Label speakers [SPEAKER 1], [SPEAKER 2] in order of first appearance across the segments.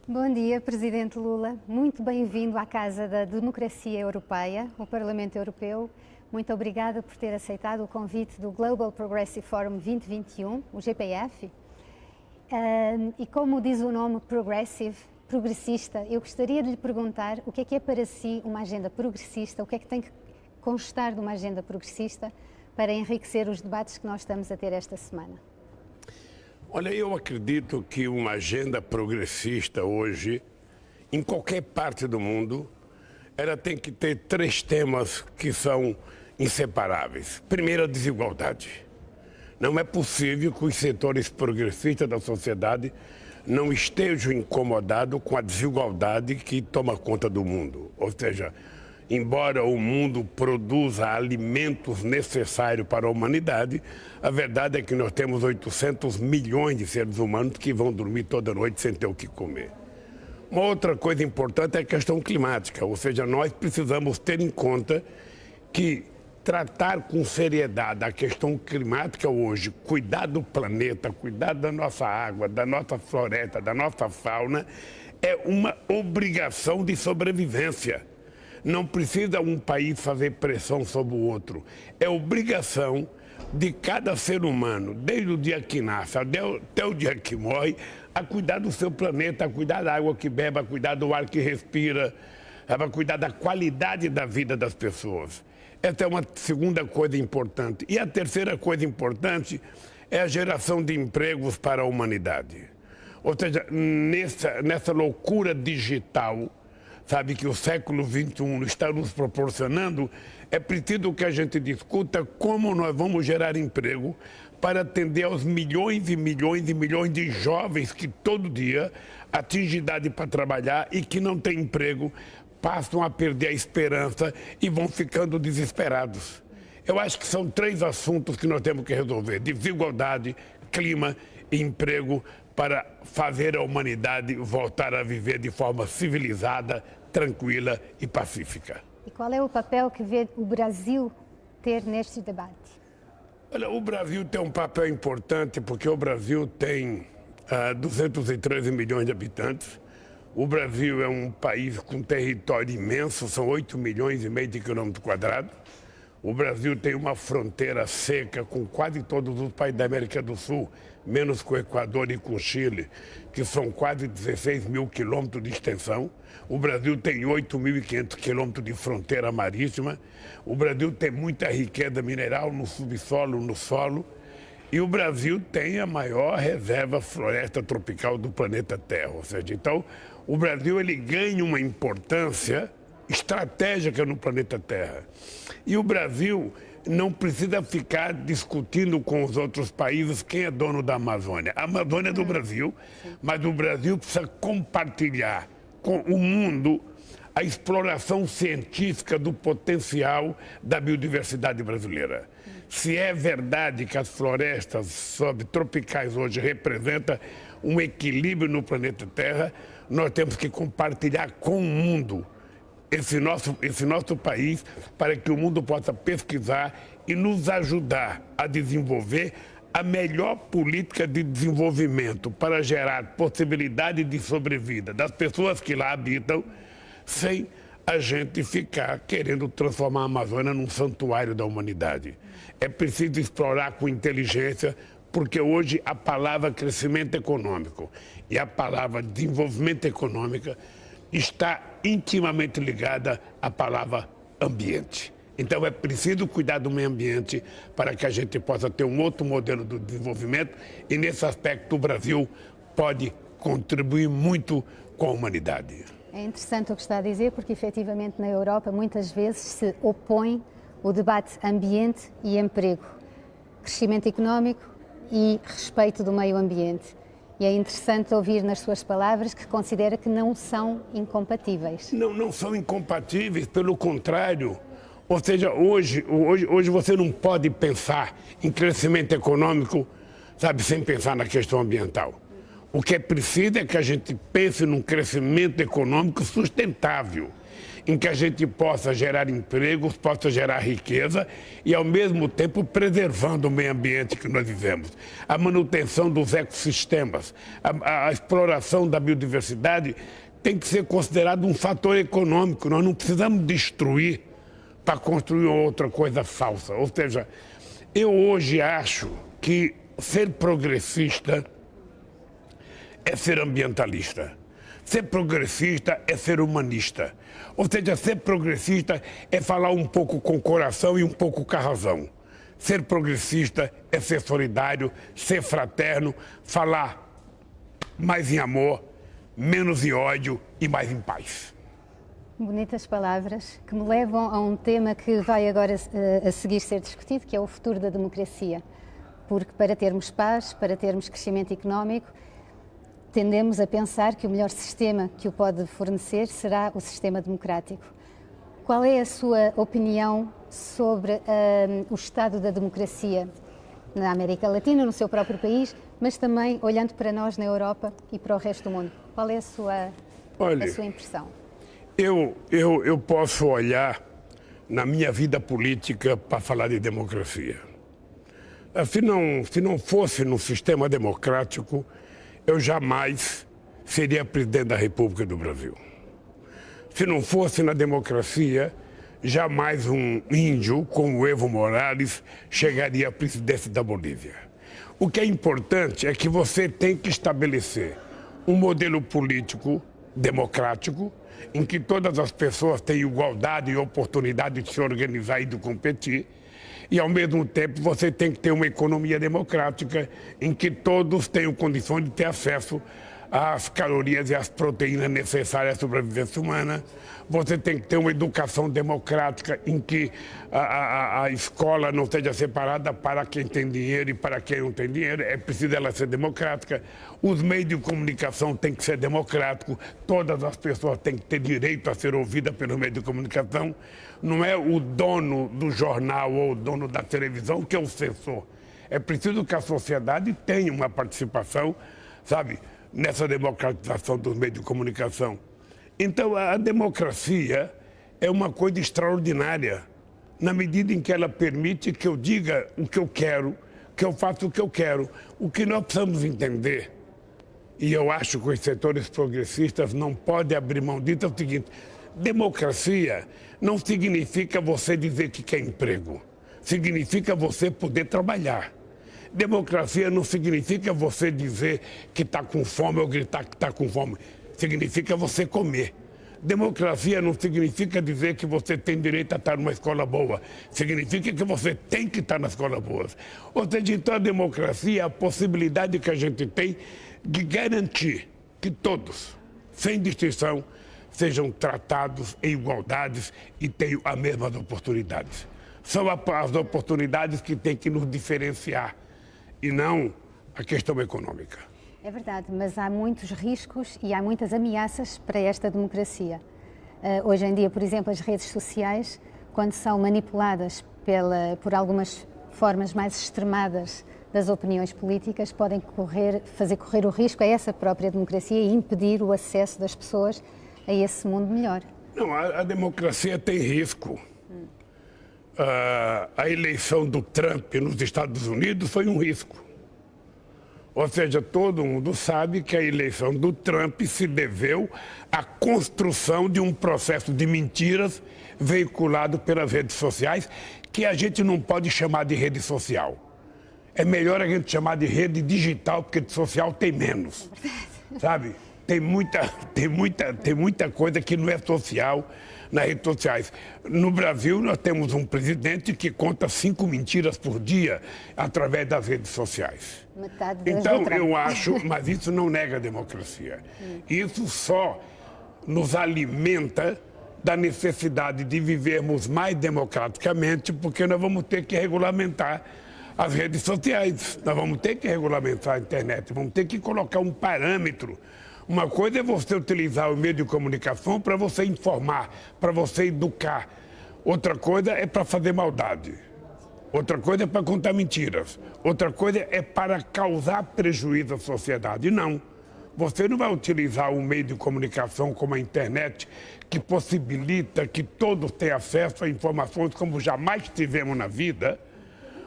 [SPEAKER 1] Bom dia, Presidente Lula. Muito bem-vindo à Casa da Democracia Europeia, o Parlamento Europeu. Muito obrigada por ter aceitado o convite do Global Progressive Forum 2021, o GPF. E como diz o nome progressista, eu gostaria de lhe perguntar o que é para si uma agenda progressista, o que é que tem que constar de uma agenda progressista para enriquecer os debates que nós estamos a ter esta semana.
[SPEAKER 2] Olha, eu acredito que uma agenda progressista hoje, em qualquer parte do mundo, ela tem que ter três temas que são inseparáveis. Primeiro, a desigualdade. Não é possível que os setores progressistas da sociedade não estejam incomodados com a desigualdade que toma conta do mundo. Ou seja, embora o mundo produza alimentos necessários para a humanidade, a verdade é que nós temos 800 milhões de seres humanos que vão dormir toda noite sem ter o que comer. Uma outra coisa importante é a questão climática, ou seja, nós precisamos ter em conta que tratar com seriedade a questão climática hoje, cuidar do planeta, cuidar da nossa água, da nossa floresta, da nossa fauna, é uma obrigação de sobrevivência. Não precisa um país fazer pressão sobre o outro. É obrigação de cada ser humano, desde o dia que nasce até o dia que morre, a cuidar do seu planeta, a cuidar da água que bebe, a cuidar do ar que respira, a cuidar da qualidade da vida das pessoas. Essa é uma segunda coisa importante. E a terceira coisa importante é a geração de empregos para a humanidade. Ou seja, nessa loucura digital, sabe, que o século XXI está nos proporcionando, é preciso que a gente discuta como nós vamos gerar emprego para atender aos milhões e milhões e milhões de jovens que todo dia atingem idade para trabalhar e que não têm emprego, passam a perder a esperança e vão ficando desesperados. Eu acho que são três assuntos que nós temos que resolver: desigualdade, clima e emprego, para fazer a humanidade voltar a viver de forma civilizada, tranquila e pacífica.
[SPEAKER 1] E qual é o papel que vê o Brasil ter neste debate?
[SPEAKER 2] Olha, o Brasil tem um papel importante porque o Brasil tem 213 milhões de habitantes. O Brasil é um país com território imenso, são 8 milhões e meio de quilômetros quadrados. O Brasil tem uma fronteira seca com quase todos os países da América do Sul, menos com o Equador e com o Chile, que são quase 16 mil quilômetros de extensão. O Brasil tem 8.500 quilômetros de fronteira marítima. O Brasil tem muita riqueza mineral no subsolo, no solo. E o Brasil tem a maior reserva floresta tropical do planeta Terra. Ou seja, então, o Brasil ele ganha uma importância estratégica no planeta Terra. E o Brasil não precisa ficar discutindo com os outros países quem é dono da Amazônia. A Amazônia é do Brasil, mas o Brasil precisa compartilhar com o mundo a exploração científica do potencial da biodiversidade brasileira. Se é verdade que as florestas subtropicais hoje representam um equilíbrio no planeta Terra, nós temos que compartilhar com o mundo esse nosso país, para que o mundo possa pesquisar e nos ajudar a desenvolver a melhor política de desenvolvimento para gerar possibilidade de sobrevida das pessoas que lá habitam, sem a gente ficar querendo transformar a Amazônia num santuário da humanidade. É preciso explorar com inteligência, porque hoje a palavra crescimento econômico e a palavra desenvolvimento econômico está intimamente ligada à palavra ambiente. Então é preciso cuidar do meio ambiente para que a gente possa ter um outro modelo de desenvolvimento, e nesse aspecto o Brasil pode contribuir muito com a humanidade.
[SPEAKER 1] É interessante o que está a dizer, porque efetivamente na Europa muitas vezes se opõe o debate ambiente e emprego, crescimento económico e respeito do meio ambiente. E é interessante ouvir nas suas palavras que considera que não são incompatíveis.
[SPEAKER 2] Não são incompatíveis, pelo contrário. Ou seja, hoje você não pode pensar em crescimento econômico, sabe, sem pensar na questão ambiental. O que é preciso é que a gente pense num crescimento econômico sustentável. em que a gente possa gerar empregos, possa gerar riqueza e, ao mesmo tempo, preservando o meio ambiente que nós vivemos. A manutenção dos ecossistemas, a exploração da biodiversidade tem que ser considerado um fator econômico. Nós não precisamos destruir para construir outra coisa falsa. Ou seja, eu hoje acho que ser progressista é ser ambientalista. Ser progressista é ser humanista. Ou seja, ser progressista é falar um pouco com o coração e um pouco com a razão. Ser progressista é ser solidário, ser fraterno, falar mais em amor, menos em ódio e mais em paz.
[SPEAKER 1] Bonitas palavras que me levam a um tema que vai agora a seguir ser discutido, que é o futuro da democracia. Porque para termos paz, para termos crescimento económico, tendemos a pensar que o melhor sistema que o pode fornecer será o sistema democrático. Qual é a sua opinião sobre o estado da democracia na América Latina, no seu próprio país, mas também olhando para nós na Europa e para o resto do mundo? Qual é a sua impressão?
[SPEAKER 2] Eu posso olhar na minha vida política para falar de democracia. Se não fosse no sistema democrático, eu jamais seria presidente da República do Brasil. Se não fosse na democracia, jamais um índio como Evo Morales chegaria à presidência da Bolívia. O que é importante é que você tem que estabelecer um modelo político democrático em que todas as pessoas têm igualdade e oportunidade de se organizar e de competir. E, ao mesmo tempo, você tem que ter uma economia democrática em que todos tenham condições de ter acesso às calorias e às proteínas necessárias à sobrevivência humana. Você tem que ter uma educação democrática em que a escola não seja separada para quem tem dinheiro e para quem não tem dinheiro. É preciso ela ser democrática. Os meios de comunicação têm que ser democráticos. Todas as pessoas têm que ter direito a ser ouvidas pelo meio de comunicação. Não é o dono do jornal ou o dono da televisão que é o censor. É preciso que a sociedade tenha uma participação, sabe, nessa democratização dos meios de comunicação. Então, a democracia é uma coisa extraordinária, na medida em que ela permite que eu diga o que eu quero, que eu faça o que eu quero. O que nós precisamos entender, e eu acho que os setores progressistas não podem abrir mão disso, é o seguinte: democracia não significa você dizer que quer emprego, significa você poder trabalhar. Democracia não significa você dizer que está com fome ou gritar que está com fome. Significa você comer. Democracia não significa dizer que você tem direito a estar numa escola boa. Significa que você tem que estar na escola boa. Ou seja, então a democracia é a possibilidade que a gente tem de garantir que todos, sem distinção, sejam tratados em igualdades e tenham as mesmas oportunidades. São as oportunidades que têm que nos diferenciar e não a questão econômica.
[SPEAKER 1] É verdade, mas há muitos riscos e há muitas ameaças para esta democracia. Hoje em dia, por exemplo, as redes sociais, quando são manipuladas por algumas formas mais extremadas das opiniões políticas, podem fazer correr o risco a essa própria democracia e impedir o acesso das pessoas a esse mundo melhor.
[SPEAKER 2] Não, a democracia tem risco. A eleição do Trump nos Estados Unidos foi um risco. Ou seja, todo mundo sabe que a eleição do Trump se deveu à construção de um processo de mentiras veiculado pelas redes sociais, que a gente não pode chamar de rede social. É melhor a gente chamar de rede digital, porque de social tem menos, sabe? Tem muita coisa que não é social nas redes sociais. No Brasil, nós temos um presidente que conta 5 mentiras por dia através das redes sociais. Então, eu acho, mas isso não nega a democracia. Isso só nos alimenta da necessidade de vivermos mais democraticamente, porque nós vamos ter que regulamentar as redes sociais, nós vamos ter que regulamentar a internet, vamos ter que colocar um parâmetro. Uma coisa é você utilizar o meio de comunicação para você informar, para você educar. Outra coisa é para fazer maldade. Outra coisa é para contar mentiras. Outra coisa é para causar prejuízo à sociedade. Não. Você não vai utilizar um meio de comunicação como a internet, que possibilita que todos tenham acesso a informações como jamais tivemos na vida.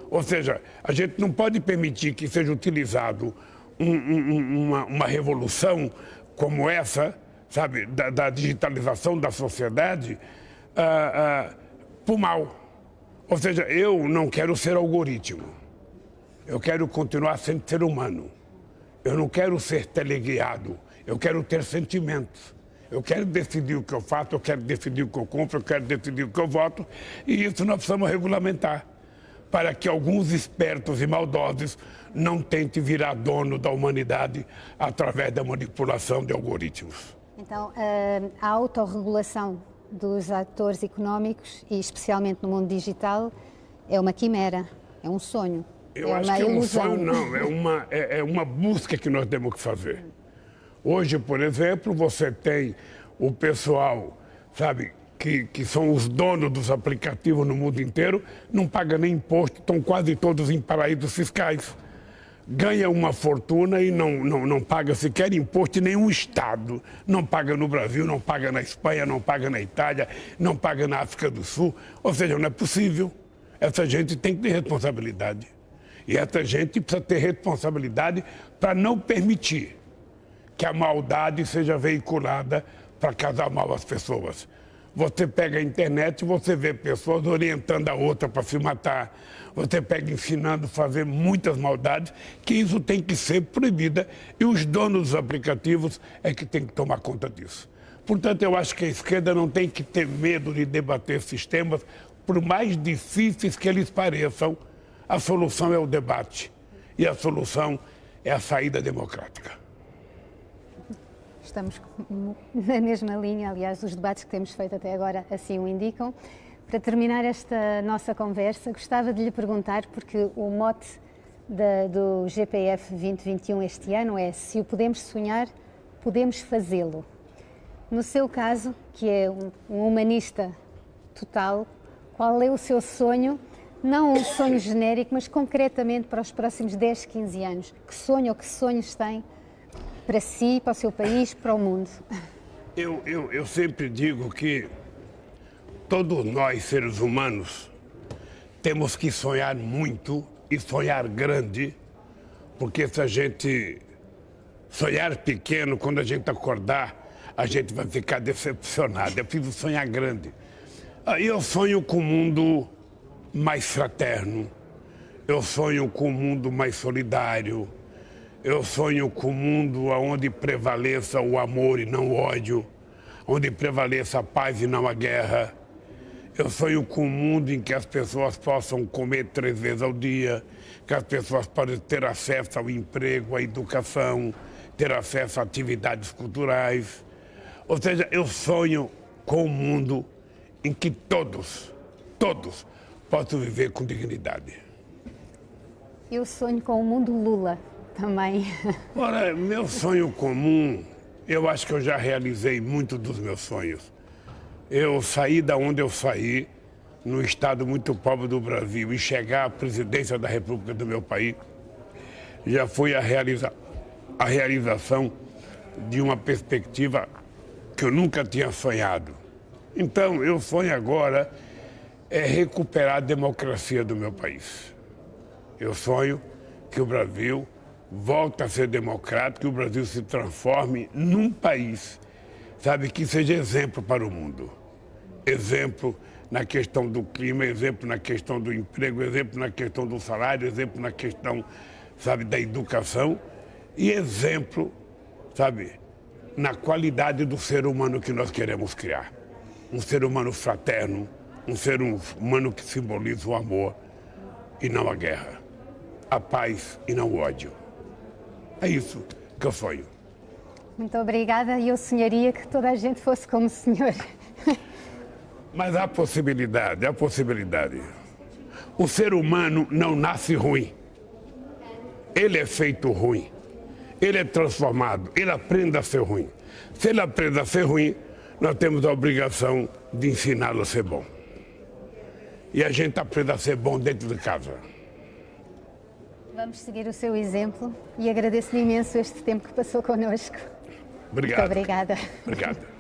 [SPEAKER 2] Ou seja, a gente não pode permitir que seja utilizado uma revolução como essa, sabe, da digitalização da sociedade, por mal. Ou seja, eu não quero ser algoritmo. Eu quero continuar sendo ser humano. Eu não quero ser teleguiado. Eu quero ter sentimentos. Eu quero decidir o que eu faço, eu quero decidir o que eu compro, eu quero decidir o que eu voto. E isso nós precisamos regulamentar, para que alguns espertos e maldosos não tentem virar dono da humanidade através da manipulação de algoritmos.
[SPEAKER 1] Então, a autorregulação dos atores económicos, e especialmente no mundo digital, é uma quimera, é um sonho.
[SPEAKER 2] Eu acho que é um sonho, não, é uma busca que nós temos que fazer. Hoje, por exemplo, você tem o pessoal, sabe, que são os donos dos aplicativos no mundo inteiro, não pagam nem imposto, estão quase todos em paraísos fiscais. Ganha uma fortuna e não paga sequer imposto em nenhum estado. Não paga no Brasil, não paga na Espanha, não paga na Itália, não paga na África do Sul. Ou seja, não é possível. Essa gente tem que ter responsabilidade. E essa gente precisa ter responsabilidade para não permitir que a maldade seja veiculada para causar mal às pessoas. Você pega a internet e você vê pessoas orientando a outra para se matar. Você pega ensinando a fazer muitas maldades, que isso tem que ser proibida. E os donos dos aplicativos é que tem que tomar conta disso. Portanto, eu acho que a esquerda não tem que ter medo de debater sistemas, por mais difíceis que eles pareçam. A solução é o debate. E a solução é a saída democrática.
[SPEAKER 1] Estamos na mesma linha, aliás, os debates que temos feito até agora assim o indicam. Para terminar esta nossa conversa, gostava de lhe perguntar, porque o mote do GPF 2021 este ano é: se o podemos sonhar, podemos fazê-lo. No seu caso, que é um humanista total, qual é o seu sonho? Não um sonho genérico, mas concretamente para os próximos 10, 15 anos. Que sonho ou que sonhos tem para si, para o seu país, para o mundo?
[SPEAKER 2] Eu sempre digo que todos nós, seres humanos, temos que sonhar muito e sonhar grande, porque se a gente sonhar pequeno, quando a gente acordar, a gente vai ficar decepcionado. É preciso sonhar grande. Eu sonho com um mundo mais fraterno, eu sonho com um mundo mais solidário, eu sonho com um mundo onde prevaleça o amor e não o ódio, onde prevaleça a paz e não a guerra. Eu sonho com um mundo em que as pessoas possam comer 3 vezes ao dia, que as pessoas possam ter acesso ao emprego, à educação, ter acesso a atividades culturais. Ou seja, eu sonho com um mundo em que todos possam viver com dignidade.
[SPEAKER 1] Eu sonho com o mundo Lula também.
[SPEAKER 2] Ora, meu sonho comum, eu acho que eu já realizei muito dos meus sonhos. Eu saí da onde eu saí, num estado muito pobre do Brasil, e chegar à presidência da República do meu país, já foi a realização de uma perspectiva que eu nunca tinha sonhado. Então, eu sonho agora recuperar a democracia do meu país. Eu sonho que o Brasil volte a ser democrático, que o Brasil se transforme num país, sabe, que seja exemplo para o mundo. Exemplo na questão do clima, exemplo na questão do emprego, exemplo na questão do salário, exemplo na questão, sabe, da educação e exemplo, sabe, na qualidade do ser humano que nós queremos criar. Um ser humano fraterno, um ser humano que simboliza o amor e não a guerra, a paz e não o ódio. É isso que eu sonho.
[SPEAKER 1] Muito obrigada, e eu sonharia que toda a gente fosse como o senhor.
[SPEAKER 2] Mas há possibilidade, há possibilidade. O ser humano não nasce ruim. Ele é feito ruim. Ele é transformado, ele aprende a ser ruim. Se ele aprende a ser ruim, nós temos a obrigação de ensiná-lo a ser bom. E a gente aprende a ser bom dentro de casa.
[SPEAKER 1] Vamos seguir o seu exemplo e agradeço-lhe imenso este tempo que passou connosco.
[SPEAKER 2] Obrigado.
[SPEAKER 1] Muito obrigada.
[SPEAKER 2] Obrigado.